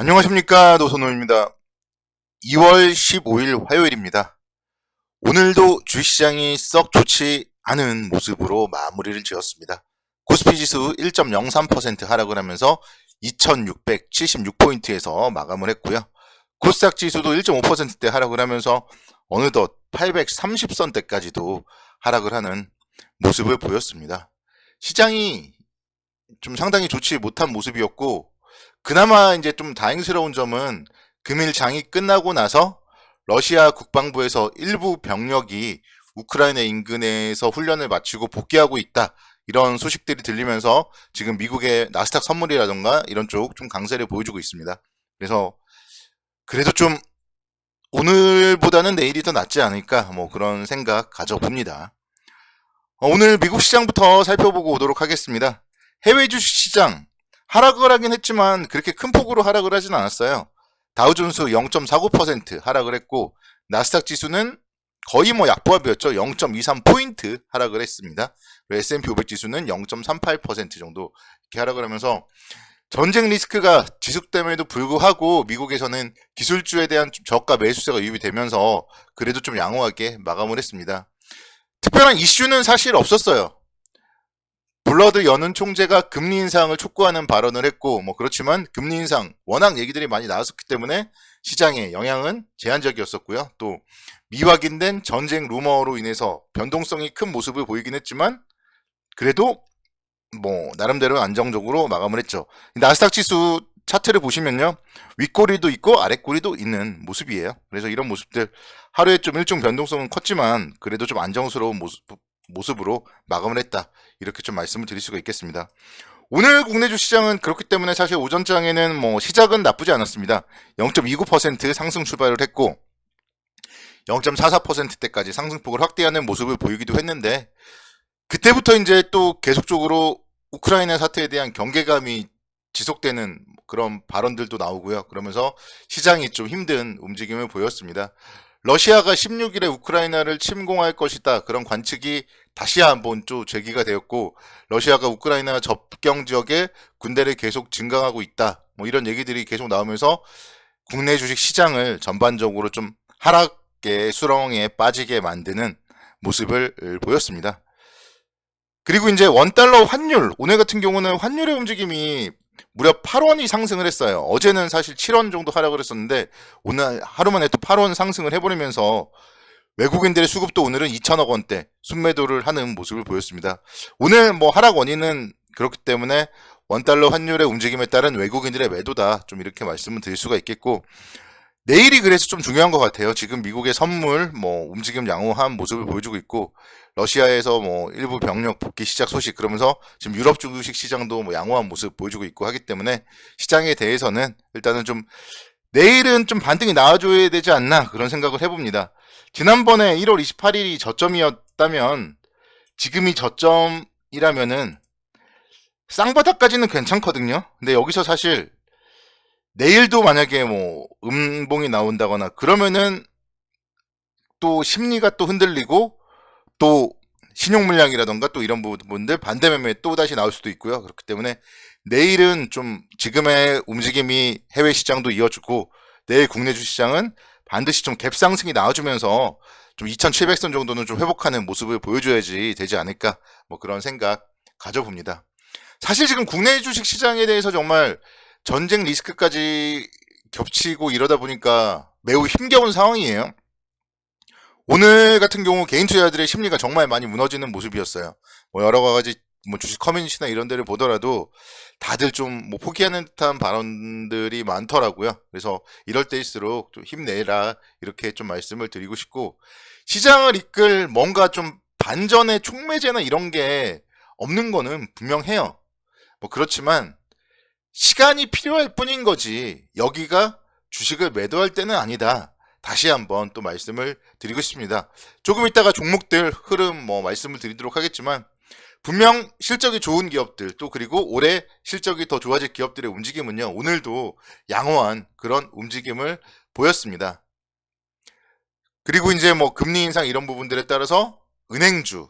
안녕하십니까, 노선호입니다. 2월 15일 화요일입니다. 오늘도 주식시장이 썩 좋지 않은 모습으로 마무리를 지었습니다. 코스피 지수 1.03% 하락을 하면서 2676포인트에서 마감을 했고요. 코스닥 지수도 1.5%대 하락을 하면서 어느덧 830선대까지도 하락을 하는 모습을 보였습니다. 시장이 좀 상당히 좋지 못한 모습이었고, 그나마 이제 좀 다행스러운 점은 금일 장이 끝나고 나서 러시아 국방부에서 일부 병력이 우크라이나 인근에서 훈련을 마치고 복귀하고 있다, 이런 소식들이 들리면서 지금 미국의 나스닥 선물이라던가 이런 쪽 좀 강세를 보여주고 있습니다. 그래서 그래도 좀 오늘보다는 내일이 더 낫지 않을까, 뭐 그런 생각 가져봅니다. 오늘 미국 시장부터 살펴보고 오도록 하겠습니다. 해외 주식시장 하락을 하긴 했지만 그렇게 큰 폭으로 하락을 하진 않았어요. 다우존스 0.49% 하락을 했고, 나스닥 지수는 거의 뭐 약보합이었죠. 0.23포인트 하락을 했습니다. S&P 500 지수는 0.38% 정도 이렇게 하락을 하면서 전쟁 리스크가 지속됨에도 불구하고 미국에서는 기술주에 대한 저가 매수세가 유입이 되면서 그래도 좀 양호하게 마감을 했습니다. 특별한 이슈는 사실 없었어요. 블러드 여는 총재가 금리 인상을 촉구하는 발언을 했고, 뭐 그렇지만 금리 인상 워낙 얘기들이 많이 나왔었기 때문에 시장에 영향은 제한적이었었고요. 또 미확인된 전쟁 루머로 인해서 변동성이 큰 모습을 보이긴 했지만 그래도 뭐 나름대로 안정적으로 마감을 했죠. 나스닥 지수 차트를 보시면요, 윗꼬리도 있고 아랫꼬리도 있는 모습이에요. 그래서 이런 모습들, 하루에 좀 일정 변동성은 컸지만 그래도 좀 안정스러운 모습으로 마감을 했다, 이렇게 좀 말씀을 드릴 수가 있겠습니다. 오늘 국내 주시장은 그렇기 때문에 사실 오전장에는 뭐 시작은 나쁘지 않았습니다. 0.29% 상승 출발을 했고 0.44%대까지 상승폭을 확대하는 모습을 보이기도 했는데, 그때부터 이제 또 계속적으로 우크라이나 사태에 대한 경계감이 지속되는 그런 발언들도 나오고요. 그러면서 시장이 좀 힘든 움직임을 보였습니다. 러시아가 16일에 우크라이나를 침공할 것이다, 그런 관측이 다시 한번 또 제기가 되었고, 러시아가 우크라이나 접경 지역에 군대를 계속 증강하고 있다, 뭐 이런 얘기들이 계속 나오면서 국내 주식 시장을 전반적으로 좀 하락의 수렁에 빠지게 만드는 모습을 보였습니다. 그리고 이제 원달러 환율, 오늘 같은 경우는 환율의 움직임이 무려 8원이 상승을 했어요. 어제는 사실 7원 정도 하락을 했었는데 오늘 하루 만에 또 8원 상승을 해버리면서 외국인들의 수급도 오늘은 2천억 원대 순매도를 하는 모습을 보였습니다. 오늘 뭐 하락 원인은 그렇기 때문에 원달러 환율의 움직임에 따른 외국인들의 매도다, 좀 이렇게 말씀을 드릴 수가 있겠고, 내일이 그래서 좀 중요한 것 같아요. 지금 미국의 선물 뭐 움직임 양호한 모습을 보여주고 있고, 러시아에서 뭐 일부 병력 복귀 시작 소식, 그러면서 지금 유럽 주식 시장도 뭐 양호한 모습 보여주고 있고 하기 때문에 시장에 대해서는 일단은 좀 내일은 좀 반등이 나와줘야 되지 않나, 그런 생각을 해봅니다. 지난번에 1월 28일이 저점이었다면 지금이 저점이라면은 쌍바닥까지는 괜찮거든요. 근데 여기서 사실 내일도 만약에 뭐 음봉이 나온다거나 그러면은 또 심리가 또 흔들리고, 또 신용 물량이라던가 또 이런 부분들 반대 매매 또 다시 나올 수도 있고요. 그렇기 때문에 내일은 좀 지금의 움직임이 해외 시장도 이어주고, 내일 국내 주시장은 반드시 좀 갭 상승이 나와주면서 좀 2700선 정도는 좀 회복하는 모습을 보여줘야지 되지 않을까, 뭐 그런 생각 가져봅니다. 사실 지금 국내 주식 시장에 대해서 정말 전쟁 리스크까지 겹치고 이러다 보니까 매우 힘겨운 상황이에요. 오늘 같은 경우 개인 투자자들의 심리가 정말 많이 무너지는 모습이었어요. 뭐 여러 가지 뭐 주식 커뮤니티나 이런 데를 보더라도 다들 좀 뭐 포기하는 듯한 발언들이 많더라고요. 그래서 이럴 때일수록 좀 힘내라, 이렇게 좀 말씀을 드리고 싶고, 시장을 이끌 뭔가 좀 반전의 촉매제나 이런 게 없는 거는 분명해요. 뭐 그렇지만 시간이 필요할 뿐인 거지 여기가 주식을 매도할 때는 아니다, 다시 한번 또 말씀을 드리고 싶습니다. 조금 있다가 종목들 흐름 뭐 말씀을 드리도록 하겠지만, 분명 실적이 좋은 기업들, 또 그리고 올해 실적이 더 좋아질 기업들의 움직임은요, 오늘도 양호한 그런 움직임을 보였습니다. 그리고 이제 뭐 금리 인상 이런 부분들에 따라서 은행주,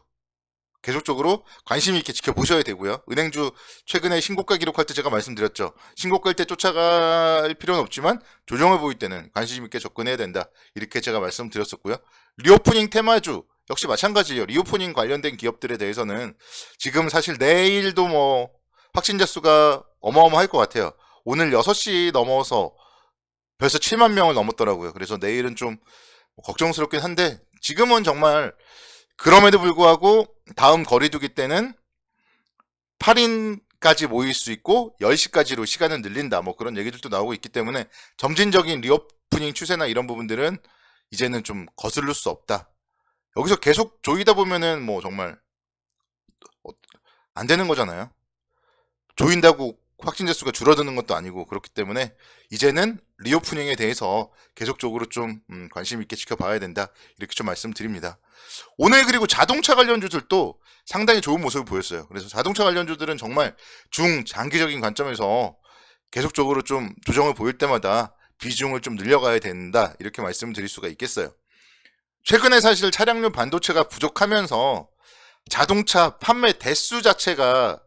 계속적으로 관심 있게 지켜보셔야 되고요. 은행주 최근에 신고가 기록할 때 제가 말씀드렸죠. 신고가일 때 쫓아갈 필요는 없지만 조정을 보일 때는 관심 있게 접근해야 된다. 이렇게 제가 말씀드렸었고요. 리오프닝 테마주 역시 마찬가지예요. 리오프닝 관련된 기업들에 대해서는 지금 사실 내일도 뭐 확진자 수가 어마어마할 것 같아요. 오늘 6시 넘어서 벌써 7만 명을 넘었더라고요. 그래서 내일은 좀 걱정스럽긴 한데 지금은 정말 그럼에도 불구하고 다음 거리두기 때는 8인까지 모일 수 있고 10시까지로 시간을 늘린다. 뭐 그런 얘기들도 나오고 있기 때문에 점진적인 리오프닝 추세나 이런 부분들은 이제는 좀 거스를 수 없다. 여기서 계속 조이다 보면은 뭐 정말 안 되는 거잖아요. 조인다고 확진자 수가 줄어드는 것도 아니고 그렇기 때문에 이제는 리오프닝에 대해서 계속적으로 좀 관심 있게 지켜봐야 된다. 이렇게 좀 말씀드립니다. 오늘 그리고 자동차 관련주들도 상당히 좋은 모습을 보였어요. 그래서 자동차 관련주들은 정말 중장기적인 관점에서 계속적으로 좀 조정을 보일 때마다 비중을 좀 늘려가야 된다. 이렇게 말씀을 드릴 수가 있겠어요. 최근에 사실 차량용 반도체가 부족하면서 자동차 판매 대수 자체가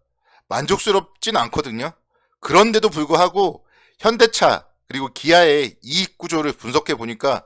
만족스럽진 않거든요. 그런데도 불구하고 현대차 그리고 기아의 이익 구조를 분석해 보니까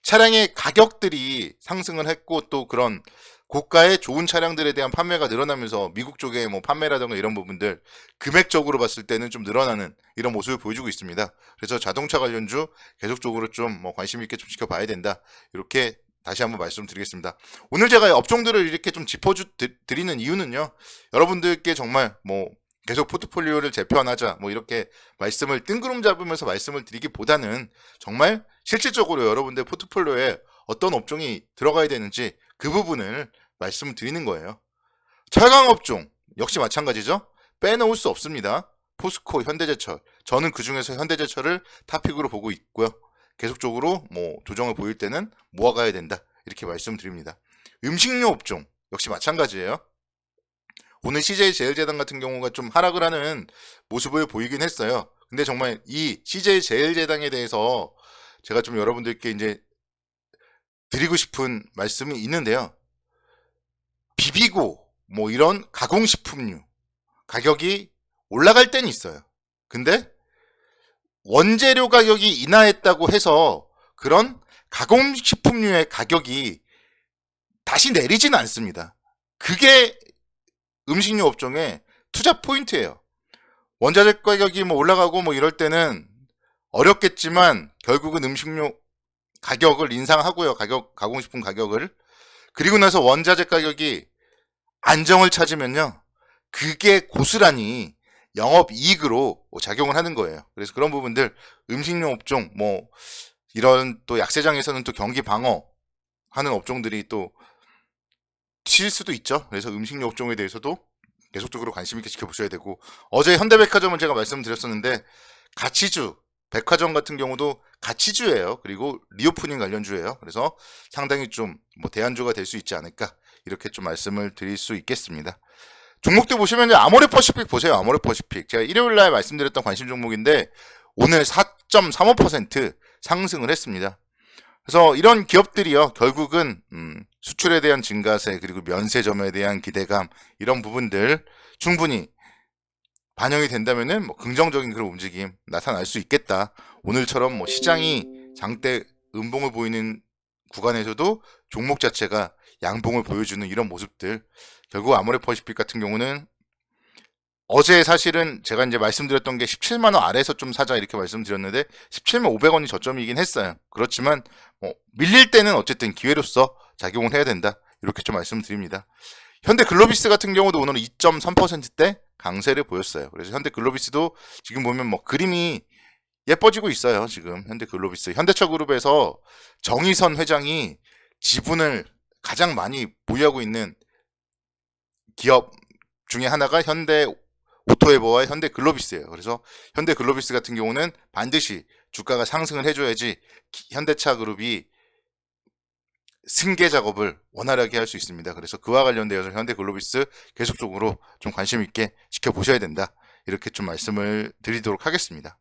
차량의 가격들이 상승을 했고 또 그런 고가의 좋은 차량들에 대한 판매가 늘어나면서 미국 쪽의 뭐 판매라든가 이런 부분들 금액적으로 봤을 때는 좀 늘어나는 이런 모습을 보여주고 있습니다. 그래서 자동차 관련주 계속적으로 좀 뭐 관심 있게 좀 지켜봐야 된다. 이렇게 다시 한번 말씀드리겠습니다. 오늘 제가 업종들을 이렇게 좀 짚어드리는 이유는요. 여러분들께 정말 뭐 계속 포트폴리오를 재편하자 뭐 이렇게 말씀을 뜬구름 잡으면서 말씀을 드리기보다는 정말 실질적으로 여러분들 포트폴리오에 어떤 업종이 들어가야 되는지 그 부분을 말씀드리는 거예요. 철강 업종 역시 마찬가지죠. 빼놓을 수 없습니다. 포스코, 현대제철. 저는 그 중에서 현대제철을 탑픽으로 보고 있고요. 계속적으로 뭐 조정을 보일 때는 모아가야 된다. 이렇게 말씀드립니다. 음식료 업종 역시 마찬가지예요. 오늘 CJ제일제당 같은 경우가 좀 하락을 하는 모습을 보이긴 했어요. 근데 정말 이 CJ제일제당에 대해서 제가 좀 여러분들께 이제 드리고 싶은 말씀이 있는데요. 비비고 뭐 이런 가공식품류 가격이 올라갈 때는 있어요. 근데 원재료 가격이 인하했다고 해서 그런 가공식품류의 가격이 다시 내리지는 않습니다. 그게 음식료 업종의 투자 포인트예요. 원자재 가격이 뭐 올라가고 뭐 이럴 때는 어렵겠지만 결국은 음식료 가격을 인상하고요. 가공식품 가격을. 그리고 나서 원자재 가격이 안정을 찾으면요. 그게 고스란히 영업이익으로 작용을 하는 거예요. 그래서 그런 부분들 음식료 업종 뭐 이런 또 약세장에서는 또 경기 방어 하는 업종들이 또 칠 수도 있죠. 그래서 음식료 업종에 대해서도 계속적으로 관심 있게 지켜보셔야 되고 어제 현대백화점은 제가 말씀드렸었는데 가치주 백화점 같은 경우도 가치주예요. 그리고 리오프닝 관련주예요. 그래서 상당히 좀 뭐 대안주가 될 수 있지 않을까 이렇게 좀 말씀을 드릴 수 있겠습니다. 종목들 보시면 아모레퍼시픽 보세요. 아모레퍼시픽 제가 일요일날 말씀드렸던 관심 종목인데 오늘 4.35% 상승을 했습니다. 그래서 이런 기업들이요 결국은 수출에 대한 증가세 그리고 면세점에 대한 기대감 이런 부분들 충분히 반영이 된다면은 뭐 긍정적인 그런 움직임 나타날 수 있겠다. 오늘처럼 뭐 시장이 장대 음봉을 보이는 구간에서도 종목 자체가 양봉을 보여주는 이런 모습들 결국 아모레퍼시픽 같은 경우는 어제 사실은 제가 이제 말씀드렸던 게 17만 원 아래에서 좀 사자 이렇게 말씀드렸는데 17만 500원이 저점이긴 했어요. 그렇지만 뭐 밀릴 때는 어쨌든 기회로서 작용을 해야 된다. 이렇게 좀 말씀드립니다. 현대글로비스 같은 경우도 오늘 2.3%대 강세를 보였어요. 그래서 현대글로비스도 지금 보면 뭐 그림이 예뻐지고 있어요. 지금 현대글로비스 현대차그룹에서 정의선 회장이 지분을 가장 많이 보유하고 있는 기업 중에 하나가 오토에버와 현대글로비스예요. 그래서 현대글로비스 같은 경우는 반드시 주가가 상승을 해줘야지 현대차그룹이 승계 작업을 원활하게 할 수 있습니다. 그래서 그와 관련되어서 현대글로비스 계속적으로 좀 관심 있게 지켜보셔야 된다. 이렇게 좀 말씀을 드리도록 하겠습니다.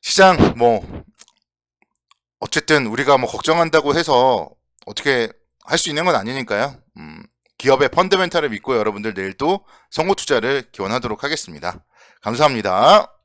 시장 뭐 어쨌든 우리가 뭐 걱정한다고 해서 어떻게 할 수 있는 건 아니니까요. 기업의 펀더멘탈을 믿고 여러분들 내일도 선고 투자를 기원하도록 하겠습니다. 감사합니다.